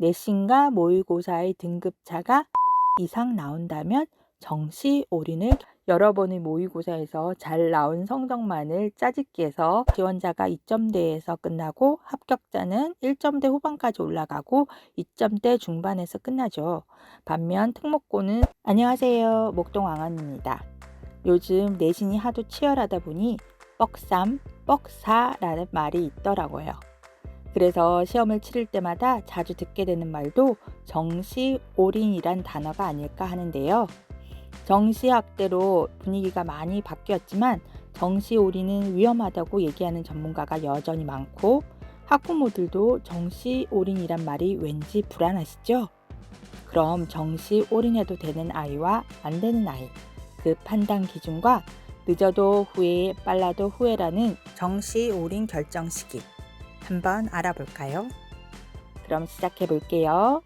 내신과 모의고사의 등급차가 이상 나온다면 정시 올인을 여러 번의 모의고사에서 잘 나온 성적만을 짜집기해서 지원자가 2점대에서 끝나고 합격자는 1점대 후반까지 올라가고 2점대 중반에서 끝나죠. 반면 특목고는 안녕하세요. 목동왕언입니다. 요즘 내신이 하도 치열하다 보니 뻑3, 뻑4라는 말이 있더라고요. 그래서 시험을 치를 때마다 자주 듣게 되는 말도 정시 올인이란 단어가 아닐까 하는데요. 정시학대로 분위기가 많이 바뀌었지만 정시 올인은 위험하다고 얘기하는 전문가가 여전히 많고 학부모들도 정시 올인이란 말이 왠지 불안하시죠? 그럼 정시 올인해도 되는 아이와 안 되는 아이, 그 판단 기준과 늦어도 후회, 빨라도 후회라는 정시 올인 결정 시기 한번 알아볼까요? 그럼 시작해 볼게요.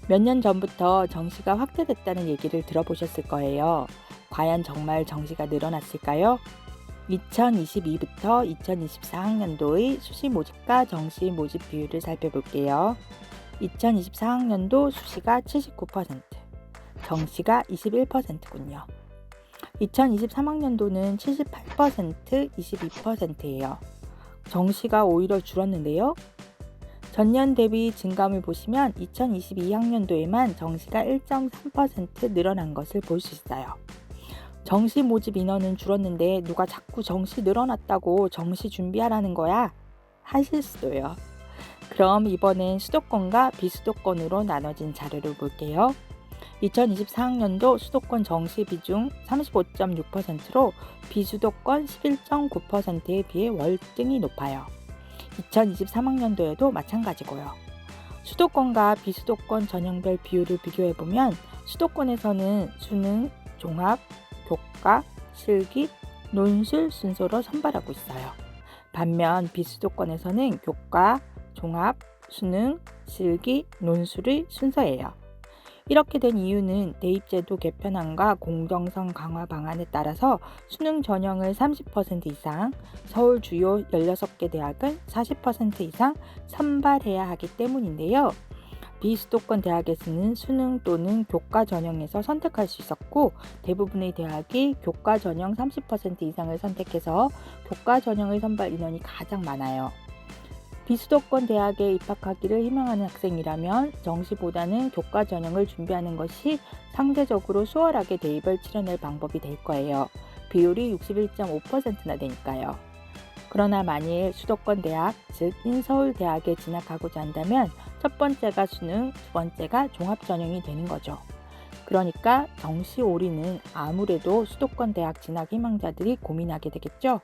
몇 년 전부터 정시가 확대됐다는 얘기를 들어보셨을 거예요. 과연 정말 정시가 늘어났을까요? 2022부터 2024학년도의 수시 모집과 정시 모집 비율을 살펴볼게요. 2024학년도 수시가 79%, 정시가 21%군요. 2023학년도는 78%, 22%예요. 정시가 오히려 줄었는데요. 전년 대비 증감을 보시면 2022학년도에만 정시가 1.3% 늘어난 것을 볼 수 있어요. 정시 모집 인원은 줄었는데 누가 자꾸 정시 늘어났다고 정시 준비하라는 거야? 하실 수도요. 그럼 이번엔 수도권과 비수도권으로 나눠진 자료를 볼게요. 2024학년도 수도권 정시 비중 35.6%로 비수도권 11.9%에 비해 월등히 높아요. 2023학년도에도 마찬가지고요. 수도권과 비수도권 전형별 비율을 비교해보면 수도권에서는 수능, 종합, 교과, 실기, 논술 순서로 선발하고 있어요. 반면 비수도권에서는 교과, 종합, 수능, 실기, 논술의 순서예요. 이렇게 된 이유는 대입제도 개편안과 공정성 강화 방안에 따라서 수능 전형을 30% 이상, 서울 주요 16개 대학은 40% 이상 선발해야 하기 때문인데요. 비수도권 대학에서는 수능 또는 교과 전형에서 선택할 수 있었고 대부분의 대학이 교과 전형 30% 이상을 선택해서 교과 전형의 선발 인원이 가장 많아요. 비수도권 대학에 입학하기를 희망하는 학생이라면 정시보다는 교과 전형을 준비하는 것이 상대적으로 수월하게 대입을 치러낼 방법이 될 거예요. 비율이 61.5%나 되니까요. 그러나 만일 수도권 대학, 즉 인서울대학에 진학하고자 한다면 첫 번째가 수능, 두 번째가 종합 전형이 되는 거죠. 그러니까 정시 올인은 아무래도 수도권 대학 진학 희망자들이 고민하게 되겠죠.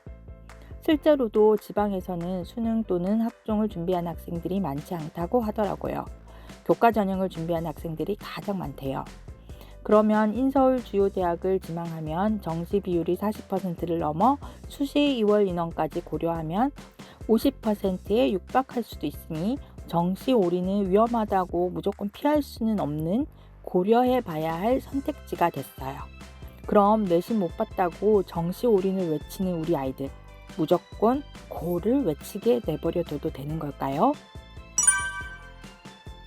실제로도 지방에서는 수능 또는 학종을 준비하는 학생들이 많지 않다고 하더라고요. 교과 전형을 준비하는 학생들이 가장 많대요. 그러면 인서울 주요 대학을 지망하면 정시 비율이 40%를 넘어 수시 2월 인원까지 고려하면 50%에 육박할 수도 있으니 정시 올인은 위험하다고 무조건 피할 수는 없는 고려해 봐야 할 선택지가 됐어요. 그럼 내신 못 봤다고 정시 올인을 외치는 우리 아이들, 무조건 고를 외치게 내버려둬도 되는 걸까요?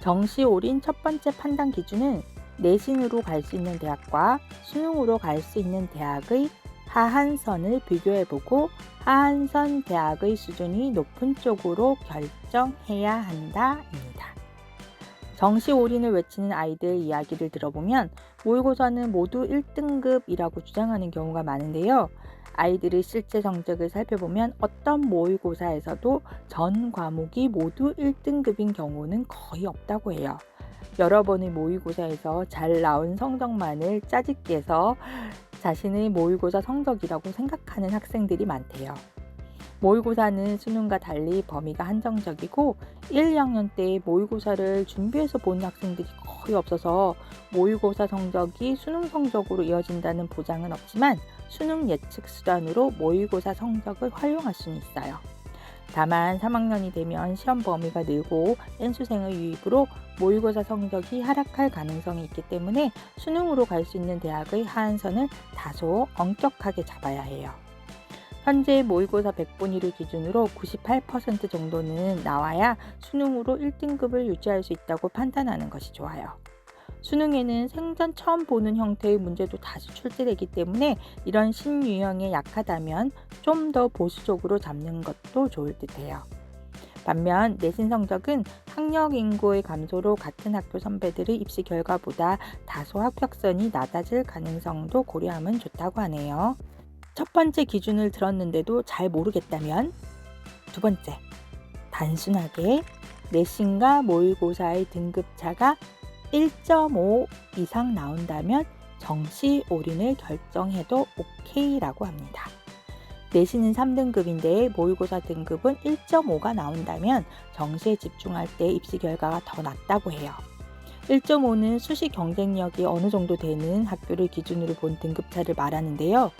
정시 올인 첫 번째 판단 기준은 내신으로 갈 수 있는 대학과 수능으로 갈 수 있는 대학의 하한선을 비교해보고 하한선 대학의 수준이 높은 쪽으로 결정해야 한다입니다. 정시 올인을 외치는 아이들 이야기를 들어보면 모의고사는 모두 1등급이라고 주장하는 경우가 많은데요. 아이들의 실제 성적을 살펴보면 어떤 모의고사에서도 전 과목이 모두 1등급인 경우는 거의 없다고 해요. 여러 번의 모의고사에서 잘 나온 성적만을 짜집기해서 자신의 모의고사 성적이라고 생각하는 학생들이 많대요. 모의고사는 수능과 달리 범위가 한정적이고 1, 2학년 때 모의고사를 준비해서 보는 학생들이 거의 없어서 모의고사 성적이 수능 성적으로 이어진다는 보장은 없지만 수능 예측 수단으로 모의고사 성적을 활용할 수는 있어요. 다만 3학년이 되면 시험 범위가 늘고 N수생의 유입으로 모의고사 성적이 하락할 가능성이 있기 때문에 수능으로 갈 수 있는 대학의 하한선을 다소 엄격하게 잡아야 해요. 현재 모의고사 100분위를 기준으로 98% 정도는 나와야 수능으로 1등급을 유지할 수 있다고 판단하는 것이 좋아요. 수능에는 생전 처음 보는 형태의 문제도 다수 출제되기 때문에 이런 신유형에 약하다면 좀 더 보수적으로 잡는 것도 좋을 듯해요. 반면 내신 성적은 학력 인구의 감소로 같은 학교 선배들의 입시 결과보다 다소 합격선이 낮아질 가능성도 고려하면 좋다고 하네요. 첫 번째 기준을 들었는데도 잘 모르겠다면 두 번째, 단순하게 내신과 모의고사의 등급차가 1.5 이상 나온다면 정시 올인을 결정해도 오케이라고 합니다. 내신은 3등급인데 모의고사 등급은 1.5가 나온다면 정시에 집중할 때 입시 결과가 더 낮다고 해요. 1.5는 수시 경쟁력이 어느 정도 되는 학교를 기준으로 본 등급차를 말하는데요.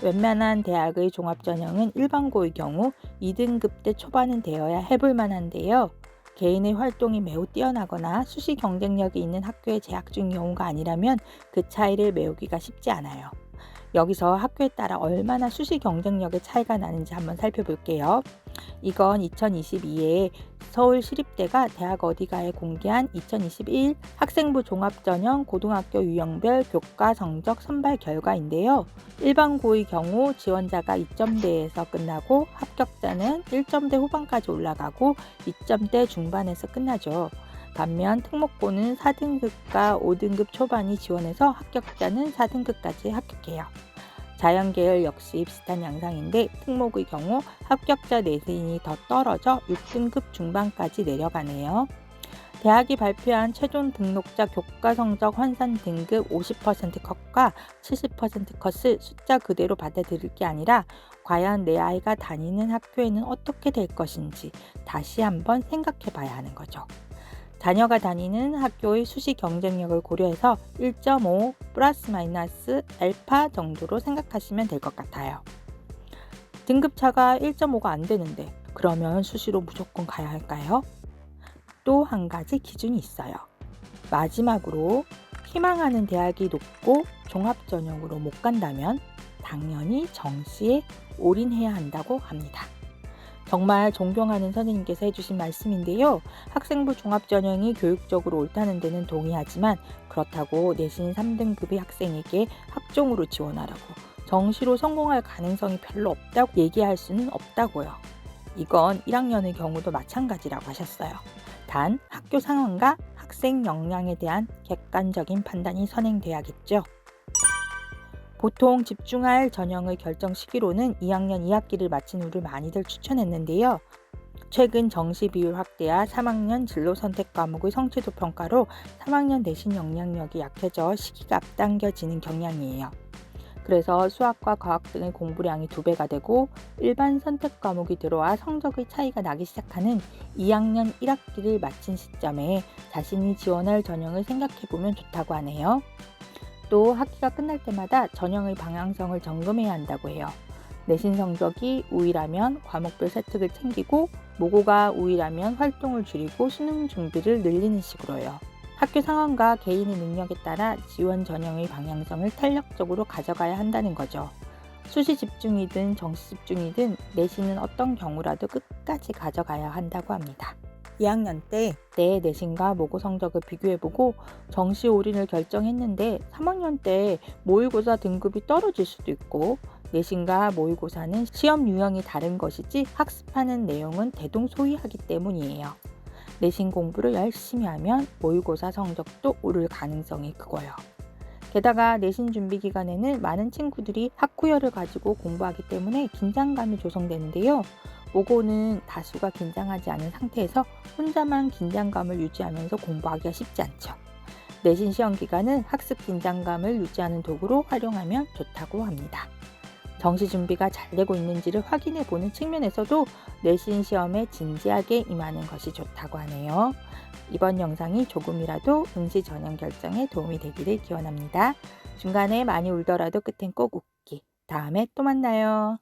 웬만한 대학의 종합전형은 일반고의 경우 2등급대 초반은 되어야 해볼 만한데요. 개인의 활동이 매우 뛰어나거나 수시 경쟁력이 있는 학교에 재학 중인 경우가 아니라면 그 차이를 메우기가 쉽지 않아요. 여기서 학교에 따라 얼마나 수시 경쟁력의 차이가 나는지 한번 살펴볼게요. 이건 2022에 서울시립대가 대학 어디가에 공개한 2021 학생부 종합전형 고등학교 유형별 교과 성적 선발 결과인데요. 일반고의 경우 지원자가 2점대에서 끝나고 합격자는 1점대 후반까지 올라가고 2점대 중반에서 끝나죠. 반면 특목고는 4등급과 5등급 초반이 지원해서 합격자는 4등급까지 합격해요. 자연계열 역시 비슷한 양상인데 특목의 경우 합격자 내신이 더 떨어져 6등급 중반까지 내려가네요. 대학이 발표한 최종 등록자 교과 성적 환산 등급 50% 컷과 70% 컷을 숫자 그대로 받아들일 게 아니라 과연 내 아이가 다니는 학교에는 어떻게 될 것인지 다시 한번 생각해 봐야 하는 거죠. 자녀가 다니는 학교의 수시 경쟁력을 고려해서 1.5 플러스 마이너스 알파 정도로 생각하시면 될 것 같아요. 등급차가 1.5가 안 되는데 그러면 수시로 무조건 가야 할까요? 또 한 가지 기준이 있어요. 마지막으로 희망하는 대학이 높고 종합전형으로 못 간다면 당연히 정시에 올인해야 한다고 합니다. 정말 존경하는 선생님께서 해주신 말씀인데요. 학생부 종합전형이 교육적으로 옳다는 데는 동의하지만 그렇다고 내신 3등급의 학생에게 학종으로 지원하라고 정시로 성공할 가능성이 별로 없다고 얘기할 수는 없다고요. 이건 1학년의 경우도 마찬가지라고 하셨어요. 단 학교 상황과 학생 역량에 대한 객관적인 판단이 선행돼야겠죠. 보통 집중할 전형의 결정 시기로는 2학년 2학기를 마친 후를 많이들 추천했는데요. 최근 정시 비율 확대와 3학년 진로 선택 과목의 성취도 평가로 3학년 내신 역량력이 약해져 시기가 앞당겨지는 경향이에요. 그래서 수학과 과학 등의 공부량이 2배가 되고 일반 선택 과목이 들어와 성적의 차이가 나기 시작하는 2학년 1학기를 마친 시점에 자신이 지원할 전형을 생각해보면 좋다고 하네요. 또 학기가 끝날 때마다 전형의 방향성을 점검해야 한다고 해요. 내신 성적이 우위라면 과목별 세특을 챙기고 모고가 우위라면 활동을 줄이고 수능 준비를 늘리는 식으로요. 학교 상황과 개인의 능력에 따라 지원 전형의 방향성을 탄력적으로 가져가야 한다는 거죠. 수시 집중이든 정시 집중이든 내신은 어떤 경우라도 끝까지 가져가야 한다고 합니다. 2학년 때 내 내신과 모고 성적을 비교해보고 정시 올인을 결정했는데 3학년 때 모의고사 등급이 떨어질 수도 있고 내신과 모의고사는 시험 유형이 다른 것이지 학습하는 내용은 대동소이하기 때문이에요. 내신 공부를 열심히 하면 모의고사 성적도 오를 가능성이 크고요. 게다가 내신 준비 기간에는 많은 친구들이 학구열을 가지고 공부하기 때문에 긴장감이 조성되는데요. 모고는 다수가 긴장하지 않은 상태에서 혼자만 긴장감을 유지하면서 공부하기가 쉽지 않죠. 내신 시험 기간은 학습 긴장감을 유지하는 도구로 활용하면 좋다고 합니다. 정시 준비가 잘 되고 있는지를 확인해 보는 측면에서도 내신 시험에 진지하게 임하는 것이 좋다고 하네요. 이번 영상이 조금이라도 응시 전형 결정에 도움이 되기를 기원합니다. 중간에 많이 울더라도 끝엔 꼭 웃기. 다음에 또 만나요.